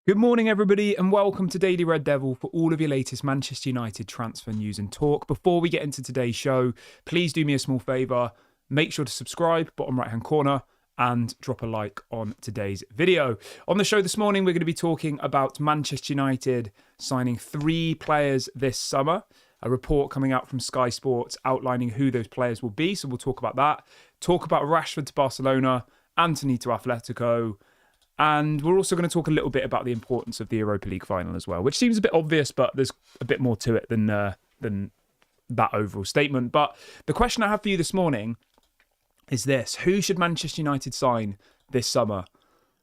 Good morning, everybody, and welcome to Daily Red Devil for all of your latest Manchester United transfer news and talk. Before we get into today's show, please do me a small favour. Make sure to subscribe, bottom right-hand corner, and drop a like on today's video. On the show this morning, we're going to be talking about Manchester United signing 3 players this summer. A report coming out from Sky Sports outlining who those players will be, so we'll talk about that. Talk about Rashford to Barcelona, Antony to Athletico, and we're also going to talk a little bit about the importance of the Europa League final as well, which seems a bit obvious, but there's a bit more to it than that overall statement. But the question I have for you this morning is this: who should Manchester United sign this summer?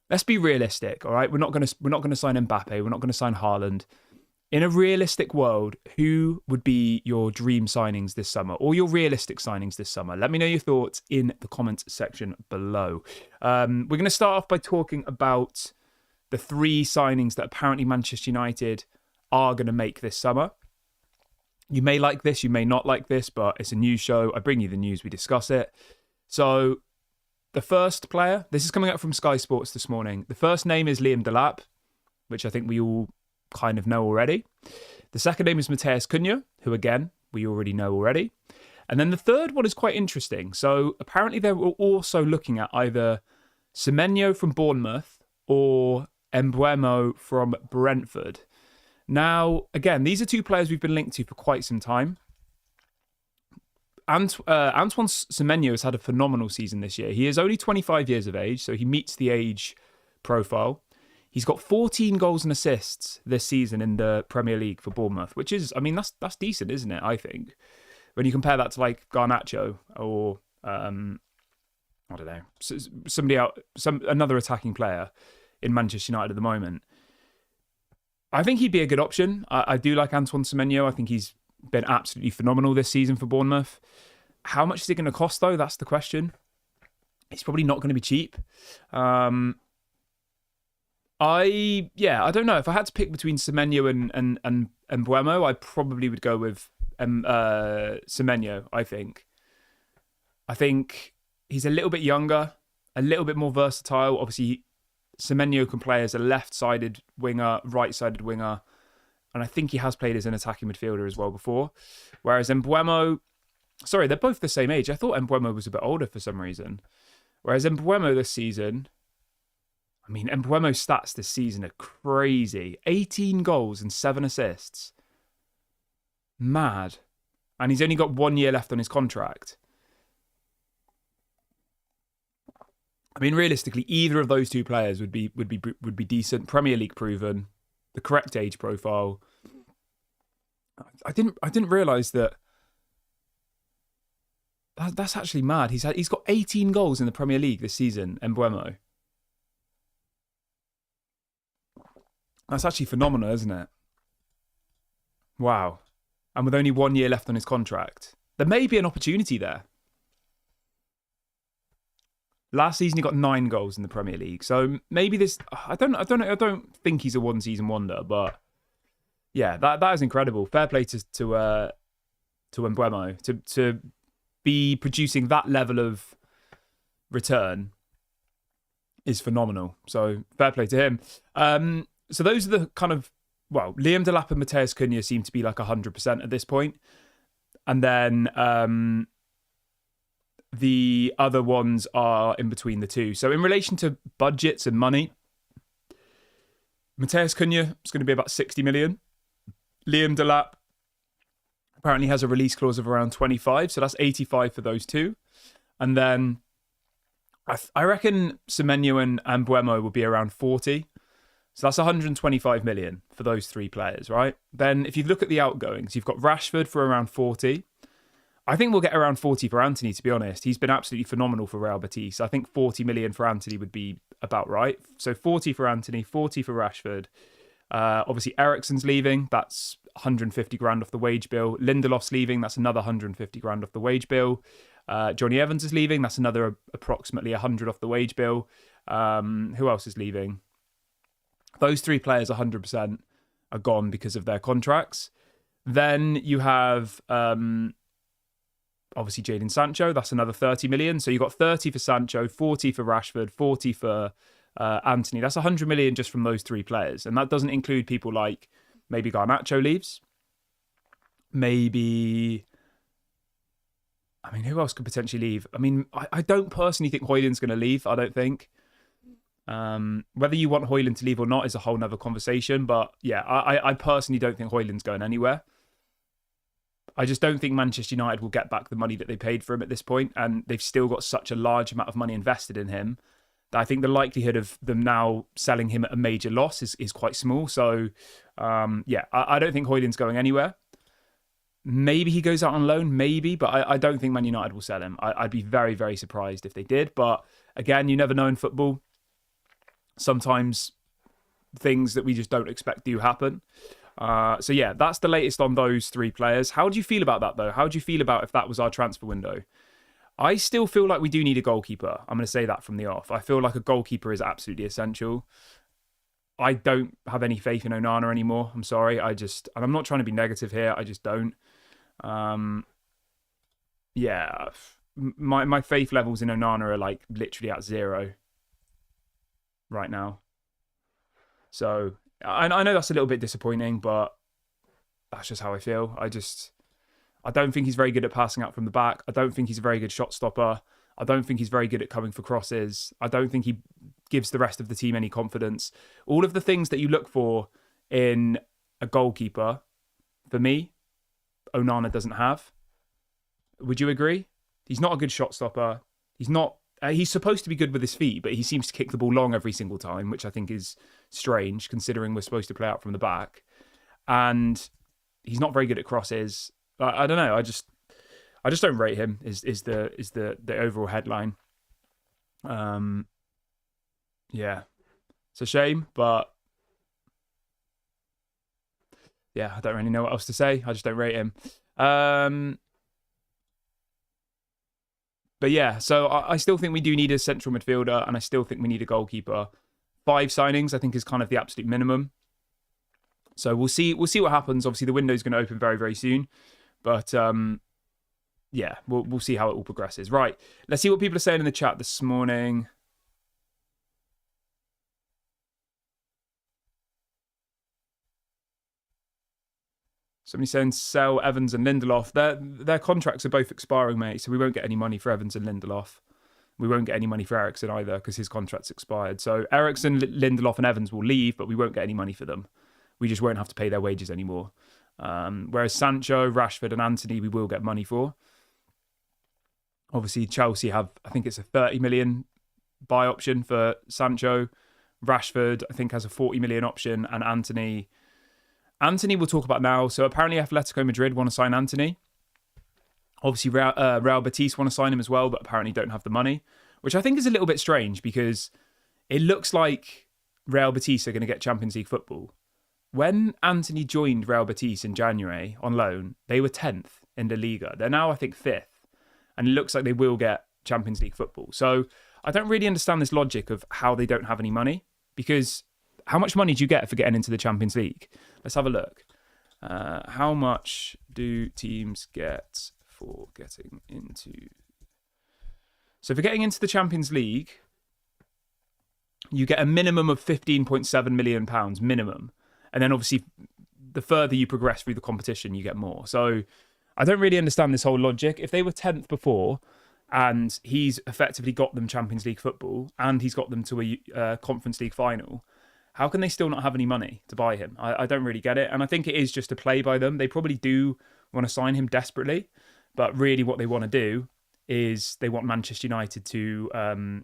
Let's be realistic, all right? We're not going to sign Mbappe. We're not going to sign Haaland. In a realistic world, who would be your dream signings this summer or your realistic signings this summer? Let me know your thoughts in the comments section below. We're going to start off by talking about the 3 signings that apparently Manchester United are going to make this summer. You may like this, you may not like this, but it's a news show. I bring you the news, we discuss it. So the first player, this is coming out from Sky Sports this morning. The first name is Liam Delap, which I think we all kind of know already. The second name is Matheus Cunha, who again, we already know already. And then the third one is quite interesting. So apparently they were also looking at either Semenyo from Bournemouth or Mbeumo from Brentford. Now, again, these are 2 players we've been linked to for quite some time. Antoine Semenyo has had a phenomenal season this year. He is only 25 years of age, so he meets the age profile. He's got 14 goals and assists this season in the Premier League for Bournemouth, which is, I mean, that's decent, isn't it? I think when you compare that to like Garnacho or I don't know, another attacking player in Manchester United at the moment, I think he'd be a good option. I do like Antoine Semenyo. I think he's been absolutely phenomenal this season for Bournemouth. How much is it going to cost though? That's the question. It's probably not going to be cheap. I don't know. If I had to pick between Semenyo and Mbeumo, I probably would go with Semenyo, I think he's a little bit younger, a little bit more versatile. Obviously, Semenyo can play as a left-sided winger, right-sided winger, and I think he has played as an attacking midfielder as well before. Whereas Mbeumo, sorry, they're both the same age. I thought Mbeumo was a bit older for some reason. Whereas Mbeumo this season, I mean, Mbeumo's stats this season are crazy. 18 goals and 7 assists. Mad. And he's only got 1 year left on his contract. I mean, realistically, either of those 2 players would be decent. Premier League proven, the correct age profile. I didn't realise that. That's actually mad. He's got 18 goals in the Premier League this season, Mbeumo. That's actually phenomenal, isn't it? Wow. And with only 1 year left on his contract, there may be an opportunity there. Last season he got 9 goals in the Premier League, so maybe this. I don't think he's a one-season wonder, but yeah, that is incredible. Fair play to Mbeumo to be producing that level of return is phenomenal. So fair play to him. So those are the kind of, well, Liam Delap and Matheus Cunha seem to be like 100% at this point. And then the other ones are in between the 2. So in relation to budgets and money, Matheus Cunha is going to be about 60 million. Liam Delap apparently has a release clause of around 25. So that's 85 for those 2. And then I reckon Semenyo and Mbeumo will be around 40. So that's 125 million for those 3 players, right? Then if you look at the outgoings, you've got Rashford for around 40. I think we'll get around 40 for Antony, to be honest. He's been absolutely phenomenal for Real Betis. I think 40 million for Antony would be about right. So 40 for Antony, 40 for Rashford. Obviously, Eriksen's leaving. That's 150 grand off the wage bill. Lindelof's leaving. That's another 150 grand off the wage bill. Johnny Evans is leaving. That's another approximately 100 off the wage bill. Who else is leaving? Those 3 players 100% are gone because of their contracts. Then you have obviously Jadon Sancho. That's another 30 million. So you've got 30 for Sancho, 40 for Rashford, 40 for Antony. That's 100 million just from those three players. And that doesn't include people like maybe Garnacho leaves. Maybe, I mean, who else could potentially leave? I mean, I don't personally think Højlund's going to leave. I don't think. Whether you want Højlund to leave or not is a whole nother conversation. But yeah, I personally don't think Højlund's going anywhere. I just don't think Manchester United will get back the money that they paid for him at this point, and they've still got such a large amount of money invested in him that I think the likelihood of them now selling him at a major loss is quite small. So, yeah, I don't think Højlund's going anywhere. Maybe he goes out on loan, maybe, but I don't think Man United will sell him. I'd be very, very surprised if they did. But again, you never know in football. Sometimes things that we just don't expect do happen. So yeah, that's the latest on those three players. How do you feel about that though? How do you feel about if that was our transfer window? I still feel like we do need a goalkeeper. I'm going to say that from the off. I feel like a goalkeeper is absolutely essential. I don't have any faith in Onana anymore. I'm sorry. And I'm not trying to be negative here. I just don't. Yeah, my faith levels in Onana are like literally at 0 right now. So I know that's a little bit disappointing, but that's just how I feel. I don't think he's very good at passing out from the back. I don't think he's a very good shot stopper. I don't think he's very good at coming for crosses. I don't think he gives the rest of the team any confidence. All of the things that you look for in a goalkeeper, for me, Onana doesn't have. Would you agree? He's not a good shot stopper. He's supposed to be good with his feet, but he seems to kick the ball long every single time, which I think is strange considering we're supposed to play out from the back. And he's not very good at crosses. I don't know. I just don't rate him. Is the overall headline? Yeah, it's a shame, but yeah, I don't really know what else to say. I just don't rate him. But yeah, so I still think we do need a central midfielder, and I still think we need a goalkeeper. 5 signings, I think, is kind of the absolute minimum. So we'll see what happens. Obviously, the window's going to open very, very soon. But yeah, we'll see how it all progresses. Right, let's see what people are saying in the chat this morning. Somebody saying sell Evans and Lindelof. Their contracts are both expiring, mate, so we won't get any money for Evans and Lindelof. We won't get any money for Eriksen either because his contract's expired. So Eriksen, Lindelof and Evans will leave, but we won't get any money for them. We just won't have to pay their wages anymore. Whereas Sancho, Rashford and Antony, we will get money for. Obviously, Chelsea have, I think it's a 30 million buy option for Sancho. Rashford, I think, has a 40 million option. And Antony we'll talk about now. So apparently Athletico Madrid want to sign Antony. Obviously Real Betis want to sign him as well, but apparently don't have the money, which I think is a little bit strange because it looks like Real Betis are going to get Champions League football. When Antony joined Real Betis in January on loan, they were 10th in the Liga. They're now, I think, 5th. And it looks like they will get Champions League football. So I don't really understand this logic of how they don't have any money, because how much money do you get for getting into the Champions League? Let's have a look. How much do teams get for getting into... So for getting into the Champions League, you get a minimum of £15.7 million, minimum. And then obviously, the further you progress through the competition, you get more. So I don't really understand this whole logic. If they were 10th before, and he's effectively got them Champions League football, and he's got them to a Conference League final, how can they still not have any money to buy him? I don't really get it. And I think it is just a play by them. They probably do want to sign him desperately. But really what they want to do is they want Manchester United to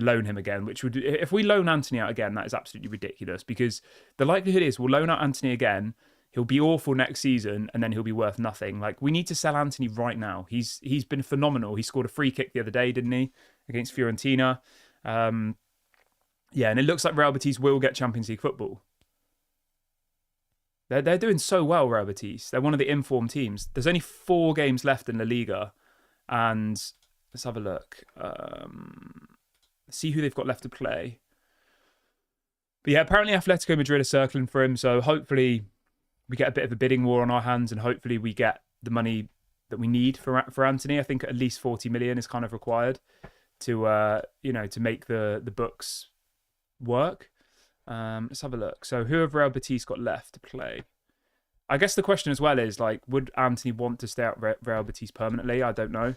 loan him again, which would, if we loan Antony out again, that is absolutely ridiculous, because the likelihood is we'll loan out Antony again, he'll be awful next season, and then he'll be worth nothing. Like, we need to sell Antony right now. He's been phenomenal. He scored a free kick the other day, didn't he, against Fiorentina? Yeah, and it looks like Real Betis will get Champions League football. They're doing so well, Real Betis. They're one of the informed teams. There's only 4 games left in La Liga, and let's have a look. See who they've got left to play. But yeah, apparently Atletico Madrid are circling for him, so hopefully we get a bit of a bidding war on our hands, and hopefully we get the money that we need for Antony. I think at least 40 million is kind of required to to make the books work. Let's have a look. So who have Real Betis got left to play? I guess the question as well is, like, would Antony want to stay at Real Betis permanently? I don't know.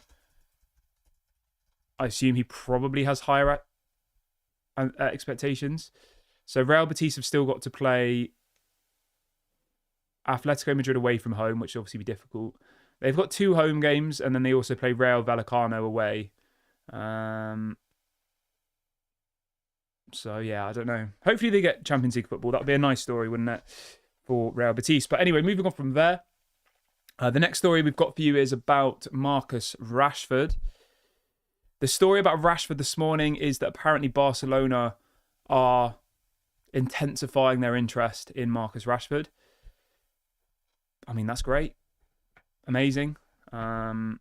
I assume he probably has higher expectations. So Real Betis have still got to play Athletico Madrid away from home, which will obviously be difficult. They've got 2 home games, and then they also play Real Vallecano away. So, yeah, I don't know. Hopefully they get Champions League football. That would be a nice story, wouldn't it, for Real Betis? But anyway, moving on from there. The next story we've got for you is about Marcus Rashford. The story about Rashford this morning is that apparently Barcelona are intensifying their interest in Marcus Rashford. I mean, that's great. Amazing. Yeah,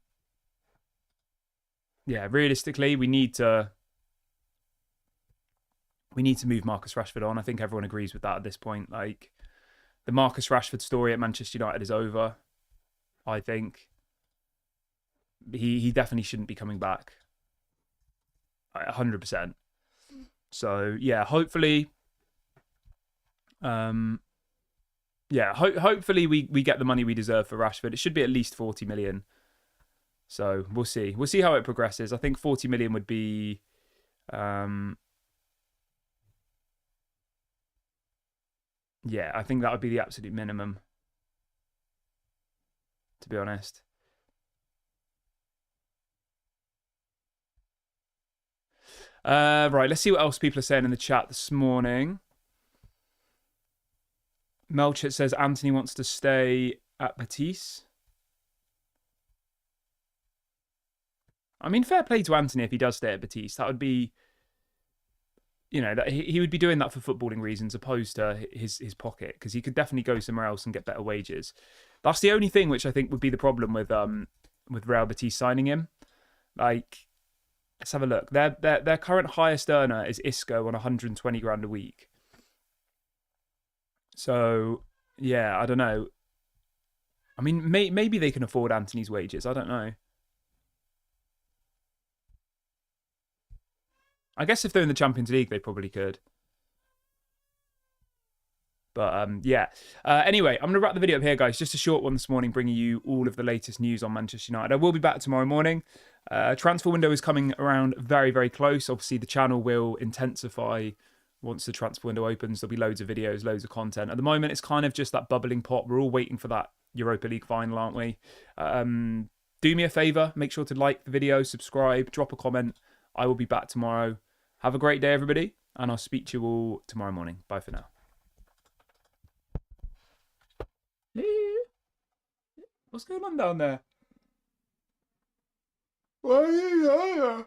realistically, we need to move Marcus Rashford on. I think everyone agrees with that at this point. Like, the Marcus Rashford story at Manchester United is over, I think. He definitely shouldn't be coming back. 100%. So, yeah, hopefully... hopefully we get the money we deserve for Rashford. It should be at least 40 million. So, we'll see. We'll see how it progresses. I think 40 million would be... yeah, I think that would be the absolute minimum, to be honest. Right, let's see what else people are saying in the chat this morning. Melchett says Antony wants to stay at Betis. I mean, fair play to Antony if he does stay at Betis. That would be, you know, that he would be doing that for footballing reasons opposed to his pocket, because he could definitely go somewhere else and get better wages. That's the only thing which I think would be the problem with Real Betis signing him. Like, let's have a look. Their current highest earner is Isco on 120 grand a week. So, yeah, I don't know. I mean, maybe they can afford Antony's wages. I don't know. I guess if they're in the Champions League, they probably could. But, yeah. Anyway, I'm going to wrap the video up here, guys. Just a short one this morning, bringing you all of the latest news on Manchester United. I will be back tomorrow morning. Transfer window is coming around very, very close. Obviously, the channel will intensify once the transfer window opens. There'll be loads of videos, loads of content. At the moment, it's kind of just that bubbling pot. We're all waiting for that Europa League final, aren't we? Do me a favour. Make sure to like the video, subscribe, drop a comment. I will be back tomorrow. Have a great day, everybody. And I'll speak to you all tomorrow morning. Bye for now. What's going on down there? Why are you there?